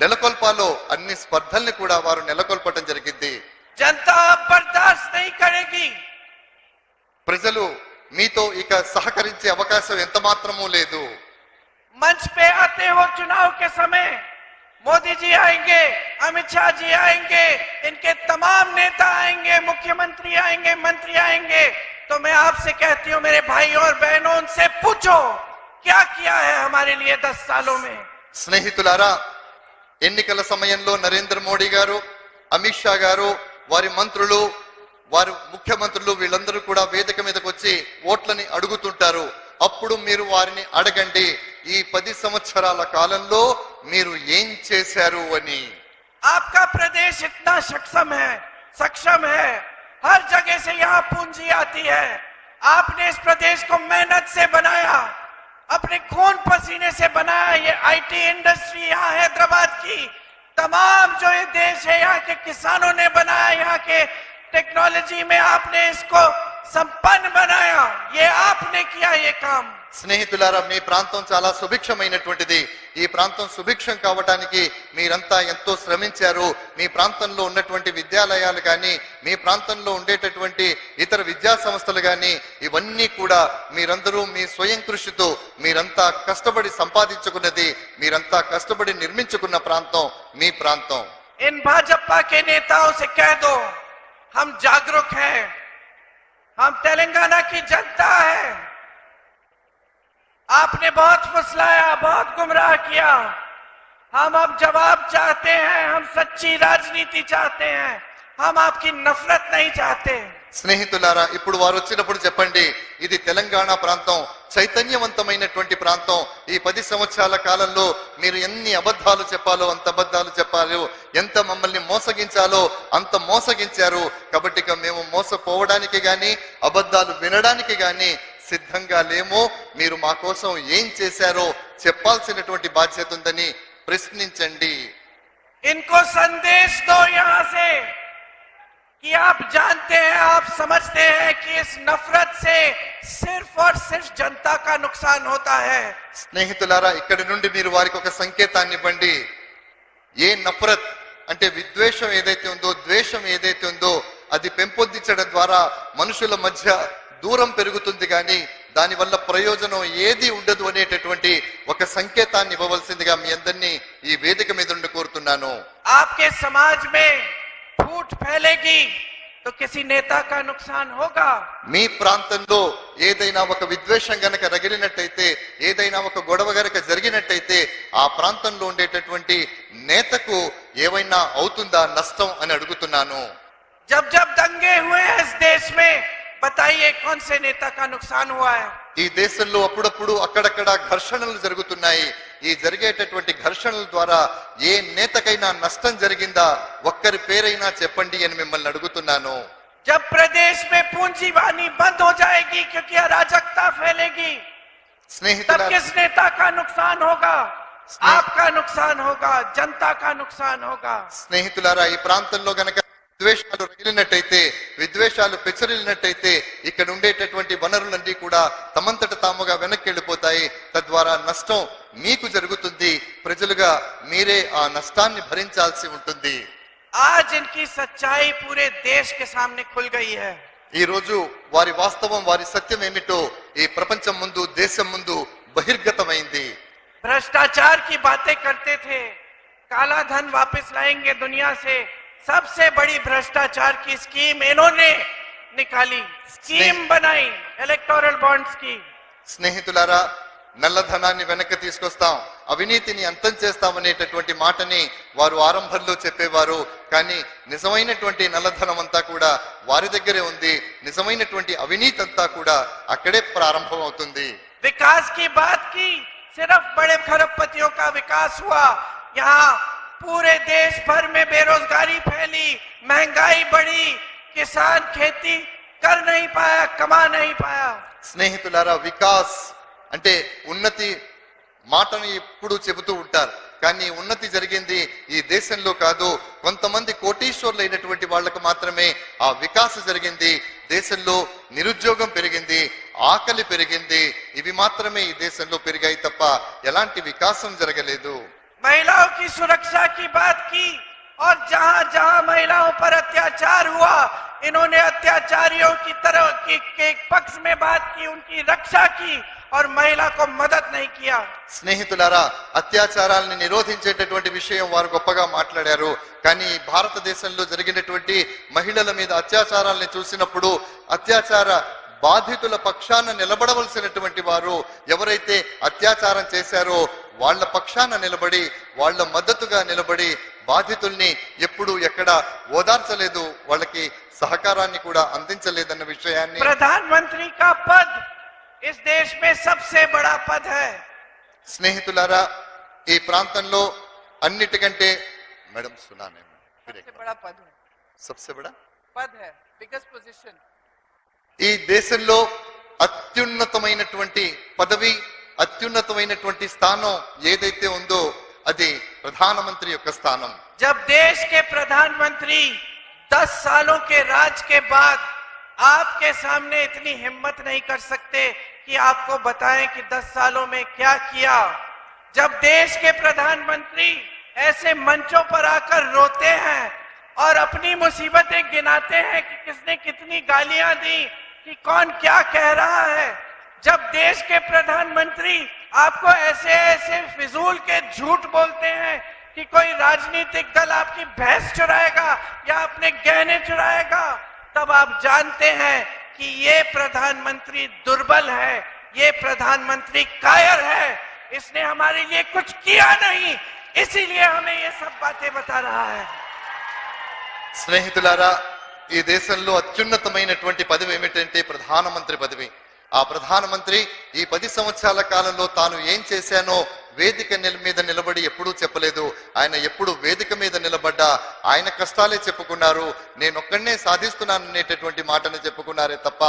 నెలకొల్పాలో అన్ని స్పర్ధల్ని కూడా వారు నెలకొల్పటం జరిగింది. जनता अब बर्दाश्त नहीं करेगी। ప్రజలు మీతో ఇక సహకరించే అవకాశం ఎంత మాత్రమూ లేదు. मंच पे आते हो चुनाव के समय, मोदी जी आएंगे, अमित शाह जी आएंगे, इनके तमाम नेता आएंगे, मुख्यमंत्री आएंगे, मंत्री आएंगे, तो मैं आपसे कहती हूँ मेरे भाइयों और बहनों, उनसे पूछो क्या किया है हमारे लिए 10 सालों में। స్నేహితులారా, ఎన్నికల సమయంలో నరేంద్ర మోడీ గారు, అమిత్ షా గారు, వారి మంత్రులు, వారి ముఖ్యమంత్రులు వీళ్ళందరూ కూడా వేదిక మీదకి వచ్చి ఓట్లని అడుగుతుంటారు. అప్పుడు మీరు వారిని అడగండి, ఈ 10 సంవత్సరాల కాలంలో మీరు ఏం చేశారు అని. आपका प्रदेश इतना सक्षम है, हर जगह से यहाँ पूंजी आती है। आपने इस प्रदेश को मेहनत से बनाया, अपने खून पसीने से बनाया। ये IT इंडस्ट्री यहाँ हैदराबाद की तमाम जो ये देश है यहाँ के किसानों ने बनाया, यहाँ के टेक्नोलॉजी में आपने इसको संपन्न बनाया, ये आपने किया ये काम। స్నేహితులారా, మీ ప్రాంతం చాలా సుభిక్షమైనటువంటిది. ఈ ప్రాంతం సుభిక్షం కావటానికి మీరంతా ఎంతో శ్రమించారు. మీ ప్రాంతంలో ఉన్నటువంటి విద్యాలయాలు కానీ, మీ ప్రాంతంలో ఉండేటటువంటి ఇతర విద్యా సంస్థలు కానీ, ఇవన్నీ కూడా మీరందరూ మీ స్వయం కృషితో మీరంతా కష్టపడి సంపాదించుకున్నది, మీరంతా కష్టపడి నిర్మించుకున్న ప్రాంతం మీ ప్రాంతం. इन भाजपा के नेताओं से कह दो, हम जागरूक हैं, हम तेलंगाना की जनता है। आपने बहुत फुसलाया, बहुत गुमराह किया, हम अब जवाब चाहते हैं, हम सच्ची राजनीति चाहते हैं, हम आपकी नफरत नहीं चाहते। స్నేహితులారా, ఇప్పుడు వారు వచ్చినప్పుడు చెప్పండి, ఇది తెలంగాణ ప్రాంతం, చైతన్యవంతమైనటువంటి ప్రాంతం. ఈ 10 సంవత్సరాల కాలంలో మీరు ఎన్ని అబద్ధాలు చెప్పాలో అంత అబద్ధాలు చెప్పారు, ఎంత మమ్మల్ని మోసగించాలో అంత మోసగించారు. కాబట్టి ఇక మేము మోసపోవడానికి గాని అబద్ధాలు వినడానికి గాని సిద్ధంగా లేమో. మీరు మా కోసం ఏం చేశారో చెప్పాల్సినటువంటి బాధ్యత ఉందని ప్రశ్నించండి. इनको संदेश दो यहाँ से कि आप जानते हैं, आप समझते हैं कि इस नफरत से सिर्फ और सिर्फ जनता का नुकसान होता है। స్నేహితులారా, ఇక్కడి నుండి మీరు వారికి ఒక సంకేతాన్ని ఇవ్వండి. ఏ నఫరత్ అంటే విద్వేషం ఏదైతే ఉందో, ద్వేషం ఏదైతే ఉందో, అది పెంపొందించడం ద్వారా మనుషుల మధ్య దూరం పెరుగుతుంది కానీ దానివల్ల ప్రయోజనం ఏది ఉండదు అనేటటువంటి ఒక సంకేతాన్ని ఇవ్వవలసిందిగా మీ అందరినీ ఈ వేదిక మీద నుండి కోరుతున్నాను. आपके समाज में फूट फैलेगी तो किसी नेता का नुकसान होगा। మీ ప్రాంతంలో ఏదైనా ఒక విద్వేషం గనక రగిలినట్టయితే, ఏదైనా ఒక గొడవ గనక జరిగినట్టయితే ఆ ప్రాంతంలో ఉండేటటువంటి నేతకు ఏమైనా అవుతుందా నష్టం అని అడుగుతున్నాను. जब जब दंगे हुए हैं इस देश में, बताइए कौन से नेता का नुकसान हुआ है? ఈ దేశంలో అప్పుడప్పుడు అక్కడక్కడ ఘర్షణలు జరుగుతున్నాయి. ఈ జరిగేటటువంటి ఘర్షణల ద్వారా ఏ నేతకైనా నష్టం జరిగిందా? ఒక్కరి పేరైనా చెప్పండి అని మిమ్మల్ని అడుగుతున్నాను. जब प्रदेश में पूंजीवादी बंद हो जाएगी क्योंकि अराजकता फैलेगी, तब స్నేహితులారా, किस नेता का नुकसान होगा? आपका नुकसान होगा, जनता का नुकसान होगा। స్నేహితులారా, ఈ ప్రాంతంలో గనక విద్వేషాలు రగిలినట్టయితే, విద్వేషాలు పెచ్చరిల్లినట్టయితే ఇక్కడ ఉండేటటువంటి వనరులన్నీ కూడా తమంతట తాముగా వెనక్కి వెళ్ళిపోతాయి. తద్వారా నష్టం మీకు జరుగుతుంది. ప్రజలుగా మీరే ఆ నష్టాన్ని భరించాల్సి ఉంటుంది. आज इनकी सच्चाई पूरे देश के सामने खुल गई है। ఈ రోజు వారి వాస్తవం, వారి సత్యం ఏమిటో ఈ ప్రపంచం ముందు, దేశం ముందు బహిర్గతమైంది. भ्रष्टाचार की बातें करते थे, काला धन वापस लाएंगे दुनिया से, सबसे बड़ी भ्रष्टाचार की स्कीम इन्होंने निकाली, स्कीम बनाई इलेक्टोरल बॉन्ड्स की। స్నేహితులారా, నల్లధనాన్ని వెనక్కి తీసుకొస్తాం, అవినీతిని అంతం చేస్తామనేటటువంటి మాటని వారు ఆరంభంలో చెప్పేవారు. కానీ నిజమైనటువంటి నల్లధనం అంతా కూడా వారి దగ్గరే ఉంది. నిజమైనటువంటి అవినీతి అంతా కూడా అక్కడే ప్రారంభం అవుతుంది. विकास की बात की, सिर्फ बड़े खरबपतियों का विकास हुआ। यहाँ पूरे देश भर में बेरोजगारी फैली, महंगाई बढ़ी, किसान खेती कर नहीं पाया, कमा नहीं पाया। స్నేహితులారా, వికాస్ అంటే ఉన్నతి మాటను ఎప్పుడు చెబుతూ ఉంటారు. కానీ ఉన్నతి జరిగింది ఈ దేశంలో కాదు, కొంతమంది కోటీశ్వర్లు అయినటువంటి వాళ్లకు మాత్రమే ఆ వికాసం జరిగింది. దేశంలో నిరుద్యోగం పెరిగింది, ఆకలి పెరిగింది. ఇవి మాత్రమే ఈ దేశంలో పెరిగాయి తప్ప ఎలాంటి వికాసం జరగలేదు. महिलाओं की सुरक्षा की बात की, और जहां जहां महिलाओं पर अत्याचार हुआ, इन्होंने अत्याचारियों की तरह के पक्ष में बात की, उनकी रक्षा की और महिला को मदद नहीं किया। స్నేహితులారా, అత్యాచారాలను నిరోధించేటటువంటి విషయం వారు గొప్పగా మాట్లాడారు. కానీ భారతదేశంలో జరిగినటువంటి మహిళల మీద అత్యాచారాలను చూసినప్పుడు అత్యాచార బాధితుల పక్షాన నిలబడవలసినటువంటి వారు ఎవరైతే అత్యాచారం చేశారో వాళ్ళ పక్షాన నిలబడి, వాళ్ళ మద్దతుగా నిలబడి బాధితుల్ని ఎప్పుడు ఎక్కడ ఓదార్చలేదు, వాళ్ళకి సహకారాన్ని కూడా అందించలేదన్న విషయాన్ని. प्रधानमंत्री का पद इस देश में सबसे बड़ा पद है। స్నేహితులారా, ఈ ప్రాంతంలో అన్నిటికంటే మేడం సునానే सबसे बड़ा पद है, సబ్సే బడా पद है, बिगेस्ट पोजीशन। ఈ దేశంలో అత్యున్నతమైనటువంటి పదవి, అత్యున్నతమైనటువంటి స్థానం ఏదైతే ఉందో అది ప్రధాన ప్రధానమంత్రి యొక్క స్థానం. जब देश के प्रधानमंत्री 10 सालों के राज के बाद आपके सामने इतनी हिम्मत नहीं कर सकते कि आपको बताएं कि 10 सालों में क्या किया, जब देश के प्रधानमंत्री ऐसे मंचों पर आकर रोते हैं और अपनी मुसीबतें गिनाते हैं कि किसने कितनी गालियां दी, कि कौन क्या कह रहा है, जब देश के प्रधानमंत्री आपको ऐसे ऐसे फिजूल के झूठ बोलते हैं कि कोई राजनीतिक दल आपकी भैंस चुराएगा या अपने गहने चुराएगा, तब आप जानते हैं कि ये प्रधानमंत्री दुर्बल है, ये प्रधानमंत्री कायर है, इसने हमारे लिए कुछ किया नहीं, इसीलिए हमें ये सब बातें बता रहा है. స్నేహితులారా, ఈ దేశంలో అత్యున్నతమైనటువంటి పదవి ఏమిటంటే ప్రధానమంత్రి పదవి. ఆ ప్రధానమంత్రి ఈ 10 సంవత్సరాల కాలంలో తాను ఏం చేశానో వేదిక మీద నిలబడి ఎప్పుడూ చెప్పలేదు. ఆయన ఎప్పుడు వేదిక మీద నిలబడ్డా ఆయన కష్టాలే చెప్పుకున్నారు. నేనొక్కడనే సాధిస్తున్నాను అనేటటువంటి మాటను చెప్పుకున్నారే తప్ప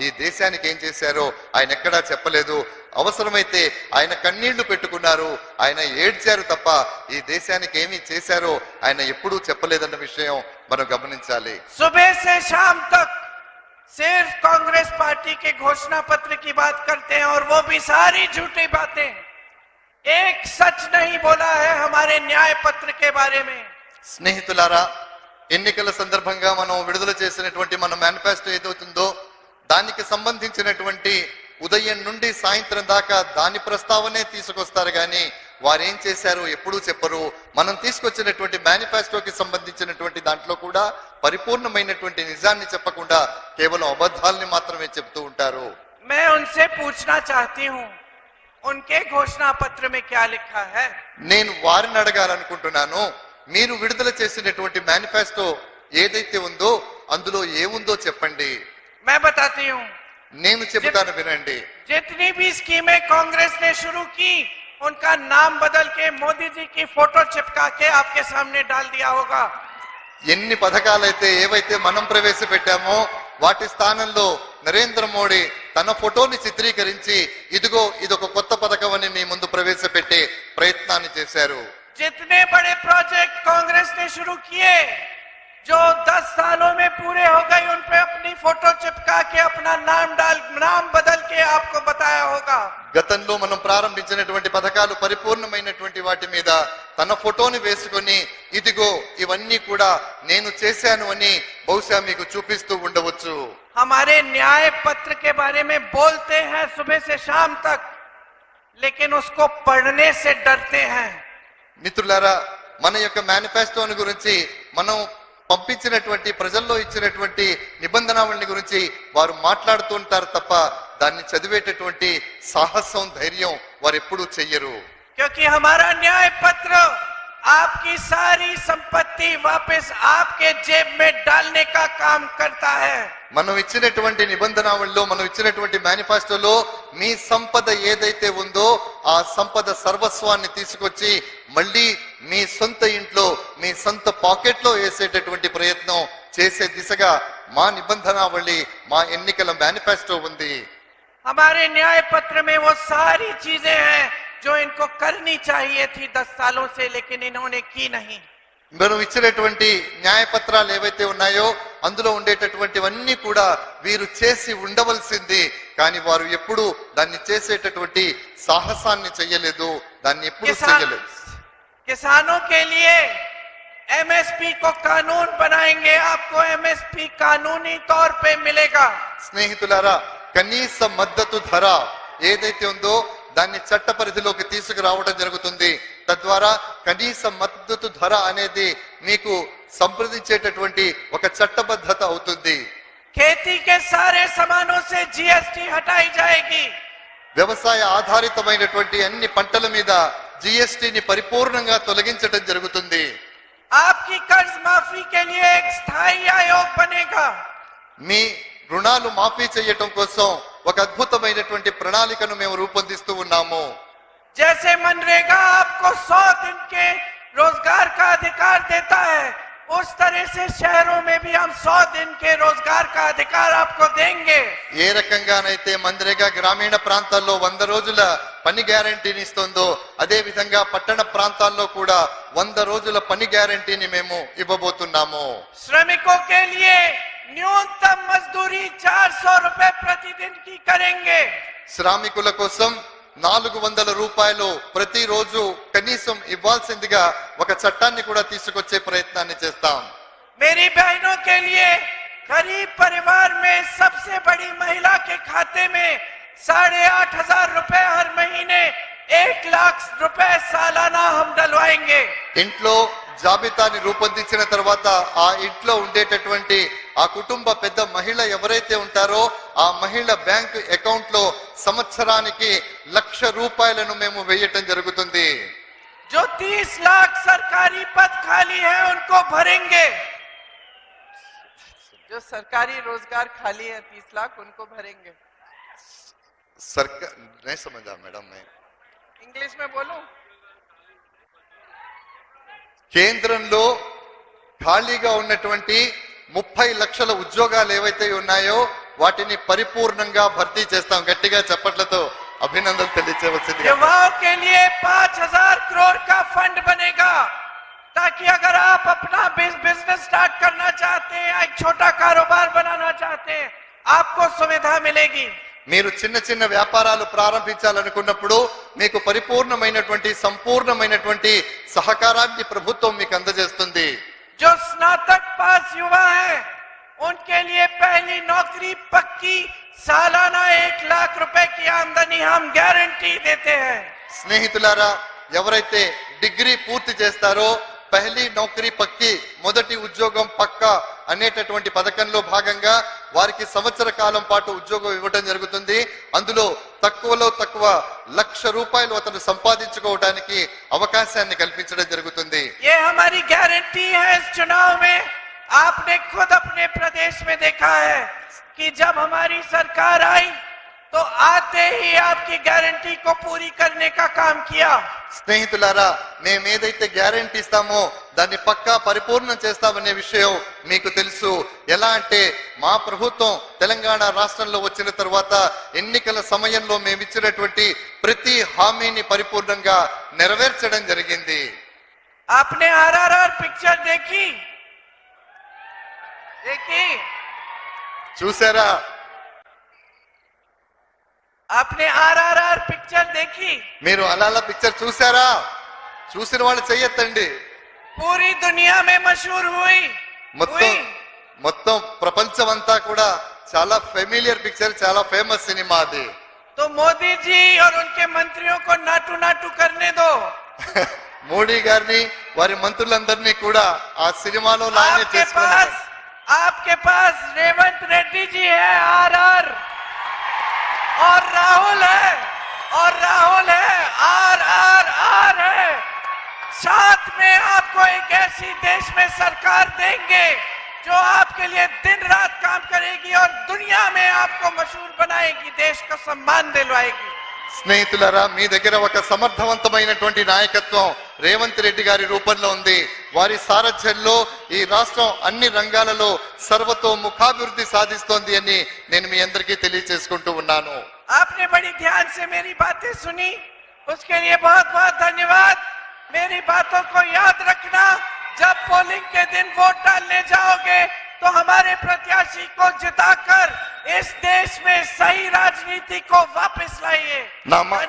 ఈ దేశానికి ఏం చేశారో ఆయన ఎక్కడా చెప్పలేదు. అవసరమైతే ఆయన కన్నీళ్లు పెట్టుకున్నారు, ఆయన ఏడ్చారు తప్ప ఈ దేశానికి ఏమి చేశారో ఆయన ఎప్పుడూ చెప్పలేదన్న విషయం మనం గమనించాలి. सुबह से शाम तक सिर्फ कांग्रेस पार्टी के घोषणा पत्र की बात करते हैं और वो भी सारी झूठी बातें. एक सच नहीं बोला है हमारे न्याय पत्र के बारे में. స్నేహితులారా, ఎన్నికల సందర్భంగా మనం విడుదల చేసినటువంటి మన మేనిఫెస్టో ఏదవుతుందో దానికి సంబంధించినటువంటి ఉదయం నుండి సాయంత్రం దాకా దాని ప్రస్తావనే తీసుకొస్తారు గాని వారేం చేశారో ఎప్పుడూ చెప్పరు. మనం తీసుకొచ్చినటువంటి మేనిఫెస్టోకి సంబంధించినటువంటి దాంట్లో కూడా పరిపూర్ణమైనటువంటి నిజాన్ని చెప్పకుండా కేవలం అబద్ధాలని మాత్రమే చెప్తూ ఉంటారు. मैं उनसे पूछना चाहती हूँ, उनके घोषणा पत्र में क्या लिखा है? నేను వారిని అడగాలనుకుంటున్నాను, మీరు విడుదల చేసినటువంటి మేనిఫెస్టో ఏదైతే ఉందో అందులో ఏముందో చెప్పండి. मैं बताती हूँ. నేను చెబుతాను, వినండి. जितनी भी स्कीमें कांग्रेस ने शुरू की उनका नाम बदल के मोदी जी की फोटो चिपका के आपके सामने डाल दिया होगा. ఎన్ని పథకాలైతే ఏవైతే మనం ప్రవేశపెట్టామో వాటి స్థానంలో నరేంద్ర మోడీ తన ఫోటోని చిత్రీకరించి ఇదిగో ఇదొక కొత్త పథకం అని మీ ముందు ప్రవేశపెట్టే ప్రయత్నాన్ని చేశారు. जितने बड़े प्रोजेक्ट कांग्रेस ने शुरू किए जो 10 सालों में पूरे हो गए उन पे अपनी फोटो चिपका के अपना नाम बदल के आपको बताया होगा. గతంలో మనం ప్రారంభించినటువంటి పథకాలు పరిపూర్ణమైనటువంటి వాటి మీద తన ఫోటోని వేసుకొని ఇదిగో ఇవన్నీ కూడా నేను చేశాను అని బహుశా మీకు చూపిస్తూ ఉండవచ్చు. हमारे न्याय पत्र के बारे में बोलते हैं सुबह से शाम तक, लेकिन उसको पढ़ने से डरते हैं. మిత్రులారా, మన యొక్క మేనిఫెస్టోని గురించి మనం పంపించినటువంటి ప్రజల్లో ఇచ్చినటువంటి నిబంధనావళిని గురించి వారు మాట్లాడుతూ ఉంటారు తప్ప దాన్ని చదివేటటువంటి సాహసం ధైర్యం వారు ఎప్పుడూ చెయ్యరు. क्योंकि हमारा न्याय पत्र आपकी सारी संपत्ति वापस आपके जेब में डालने का काम करता है. మనం ఇచ్చినటువంటి నిబంధనావళిలో మనం ఇచ్చినటువంటి మేనిఫెస్టోలో మీ సంపద ఏదైతే ఉందో ఆ సంపద సర్వస్వాన్ని తీసుకొచ్చి మళ్ళీ మీ సొంత ఇంట్లో మీ సొంత పాకెట్ లో వేసేటటువంటి ప్రయత్నం చేసే దిశగా మా నిబంధనావళి మా ఎన్నికల మేనిఫెస్టో ఉంది. हमारे न्याय पत्र में वो सारी चीजें हैं जो इनको करनी चाहिए थी 10 सालों से, लेकिन इन्होंने की नहीं. మనం ఇచ్చినటువంటి న్యాయపత్రాలు ఏవైతే ఉన్నాయో అందులో ఉండేటటువంటివన్నీ కూడా వీరు చేసి ఉండవలసింది, కానీ వారు ఎప్పుడు దాన్ని చేసేటటువంటి సాహసాన్ని చెయ్యలేదు, దాన్ని ఎప్పుడు చెయ్యలేదు. किसानों के लिए एमएसपी को कानून बनाएंगे, आपको एमएसपी कानूनी तौर पे मिलेगा. స్నేహితులారా, కనీస మద్దతు ధర ఏదైతే ఉందో దాన్ని చట్ట పరిధిలోకి తీసుకురావడం జరుగుతుంది. తద్వారా కనీస మద్దతు ధర అనేది మీకు సంప్రదించేటటువంటి ఒక చట్టబద్ధత అవుతుంది. खेती के सारे सामानों से जीएसटी हटाई जाएगी. వ్యవసాయ ఆధారితమైనటువంటి అన్ని పంటల మీద జీఎస్టీని పరిపూర్ణంగా తొలగించడం జరుగుతుంది. आपकी कर्ज माफी के लिए एक स्थायी आयोग बनेगा. మీ రుణాలు మాఫీ చేయటం కోసం ఒక అద్భుతమైనటువంటి ప్రణాళికను మేము రూపొందిస్తూ ఉన్నాము. जैसे मनरेगा आपको 100 दिन के रोजगार का अधिकार देता है, उस तरह से शहरों में भी हम 100 दिन के रोजगार का अधिकार आपको देंगे. ఏ రకంగానైతే మన్రేగా గ్రామీణ ప్రాంతాల్లో 100 రోజుల పని గ్యారంటీని ఇస్తుందో అదే విధంగా పట్టణ ప్రాంతాల్లో కూడా 100 రోజుల పని గ్యారంటీని మేము ఇవ్వబోతున్నాము. श्रमिकों के लिए न्यूनतम मजदूरी 400 रुपए प्रतिदिन की करेंगे. శ్రామికుల కోసం 400 రూపాయలు ప్రతిరోజు కనీసం ఇవ్వాల్సిందిగా ఒక చట్టాన్ని కూడా తీసుకొచ్చే ప్రయత్నాన్ని చేస్తాం. मेरी बहनों के लिए गरीब परिवार में सबसे बड़ी महिला के खाते में 8,500 रुपए हर महीने 1 लाख रुपए सालाना हम डलवाएंगे. ఇంట్లో జాబితాని రూపొందించిన తర్వాత ఆ ఇంట్లో ఉండేటటువంటి ఆ కుటుంబ పెద్ద మహిళ ఎవరైతే ఉంటారో ఆ మహిళ బ్యాంక్ అకౌంట్ లో సంవత్సరానికి 1,00,000 రూపాయలను మేము వేయటం జరుగుతుంది. जो 30 लाख सरकारी पद खाली है उनको भरेंगे. जो सरकारी रोजगार खाली है 30 लाख उनको भरेंगे. सरकार नहीं समझा मैडम मैं इंग्लिश में बोलूं? కేంద్రంలో ఖాళీగా ఉన్నటువంటి 30 లక్షల ఉద్యోగాలు ఏవైతే ఉన్నాయో వాటిని పరిపూర్ణంగా భర్తీ చేస్తాం. గట్టిగా చప్పట్లతో అభినందనలు తెలియజేయవలసిందిగా. युवाओं के लिए 5,000 करोड़ का फंड बनेगा ताकि अगर आप अपना बिजनेस स्टार्ट करना चाहते हैं या एक छोटा कारोबार बनाना चाहते हैं आपको सुविधा मिलेगी. మీరు చిన్న చిన్న వ్యాపారాలు ప్రారంభించాలనుకున్నప్పుడు మీకు పరిపూర్ణమైనటువంటి సంపూర్ణమైనటువంటి సహకారాన్ని ప్రభుత్వం మీకు అందజేస్తుంది. जो स्नातक पास युवा है उनके लिए पहली नौकरी पक्की सालाना 1 लाख रुपए की आमदनी हम गारंटी देते हैं. స్నేహితులారా, ఎవరైతే డిగ్రీ పూర్తి చేస్తారో పహలీ నౌకరీ పక్కి మొదటి ఉద్యోగం పక్కా అనేటటువంటి పథకంలో భాగంగా వారికి సంవత్సర కాలం పాటు ఉద్యోగం ఇవ్వడం జరుగుతుంది. అందులో తక్కువలో తక్కువ 1,00,000 రూపాయలు అతను సంపాదించుకోవడానికి అవకాశాన్ని కల్పించడం జరుగుతుంది. ये हमारी गारंटी है. इस चुनाव में आपने खुद अपने प्रदेश में देखा है कि जब हमारी सरकार आई तो आते ही आपकी गारंटी को पूरी करने का काम किया. స్నేహితులారా, మేము ఏదైతే గ్యారంటీ ఇస్తామో దాన్ని పక్కా పరిపూర్ణం చేస్తామనే విషయం మీకు తెలుసు. ఎలా అంటే మా ప్రభుత్వం తెలంగాణ రాష్ట్రంలో వచ్చిన తర్వాత ఎన్నికల సమయంలో మేము ఇచ్చినటువంటి ప్రతి హామీని పరిపూర్ణంగా నెరవేర్చడం జరిగింది. आपने RRR पिक्चर देखी? చూసారా? आपने RRR पिक्चर देखी? మీరు అలాల పిక్చర్ చూసారా? చూసిన వాళ్ళు చెయ్యొద్దండి. पूरी दुनिया में मशहूर हुई. మొత్తం ప్రపంచం అంతా కూడా చాలా ఫెమిలియర్ పిక్చర్, చాలా ఫేమస్ సినిమా అది. तो मोदी जी और उनके मंत्रियों को नाटू नाटू करने दो. మోడీ గారిని వారి మంత్రులందరినీ కూడా ఆ సినిమాలో లానే చేసుకున్నారు. आपके पास रेवंत रेड्डी जी है RR और राहुल है RRR है. साथ में आपको एक ऐसी देश में सरकार देंगे जो आपके लिए दिन रात काम करेगी और दुनिया में आपको मशहूर बनाएगी, देश को सम्मान दिलवाएगी. స్నేహితులారా, మీ దగ్గర ఒక సమర్థవంతమైనటువంటి నాయకత్వం రేవంత్ రెడ్డి గారి రూపంలో ఉంది. వారి సారథ్యంలో ఈ రాష్ట్రం అన్ని రంగాలలో సర్వతోముఖాభివృద్ధి సాధిస్తోంది అని నేను మీ అందరికీ తెలియజేసుకుంటూ ఉన్నాను. आपने बड़ी ध्यान से मेरी बातें सुनी, उसके लिए बहुत बहुत धन्यवाद. मेरी बातों को याद रखना. जब पोलिंग के दिन वोट डालने जाओगे तो हमारे प्रत्याशी को जिताकर इस देश में सही राजनीति को वापस लाइए. धन्यवाद.